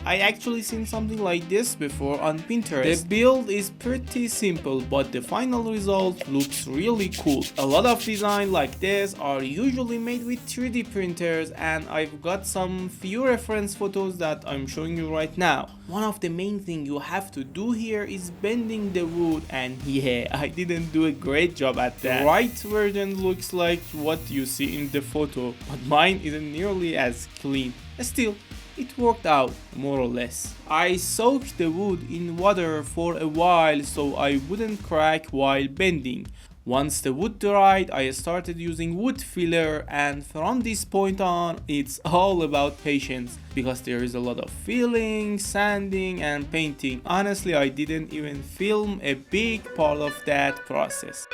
I actually seen something like this before on Pinterest. The build is pretty simple, but the final result looks really cool. A lot of designs like this are usually made with 3D printers, and I've got some few reference photos that I'm showing you right now. One of the main things you have to do here is bending the wood, and yeah, I didn't do a great job at that. The right version looks like what you see in the photo, but mine isn't nearly as clean. Still, it worked out more or less. I soaked the wood in water for a while so I wouldn't crack while bending. Once the wood dried, I started using wood filler, and from this point on, it's all about patience because there is a lot of filling, sanding, and painting. Honestly, I didn't even film a big part of that process.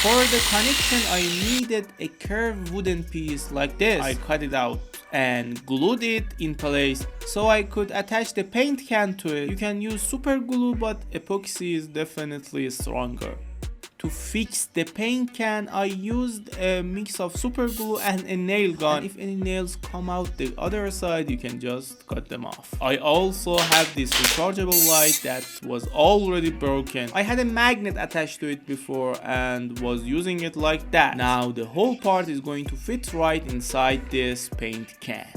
For the connection, I needed a curved wooden piece like this. I cut it out and glued it in place so I could attach the paint can to it. You can use super glue, but epoxy is definitely stronger. To fix the paint can, I used a mix of super glue and a nail gun. And if any nails come out the other side, you can just cut them off. I also have this rechargeable light that was already broken. I had a magnet attached to it before and was using it like that. Now the whole part is going to fit right inside this paint can.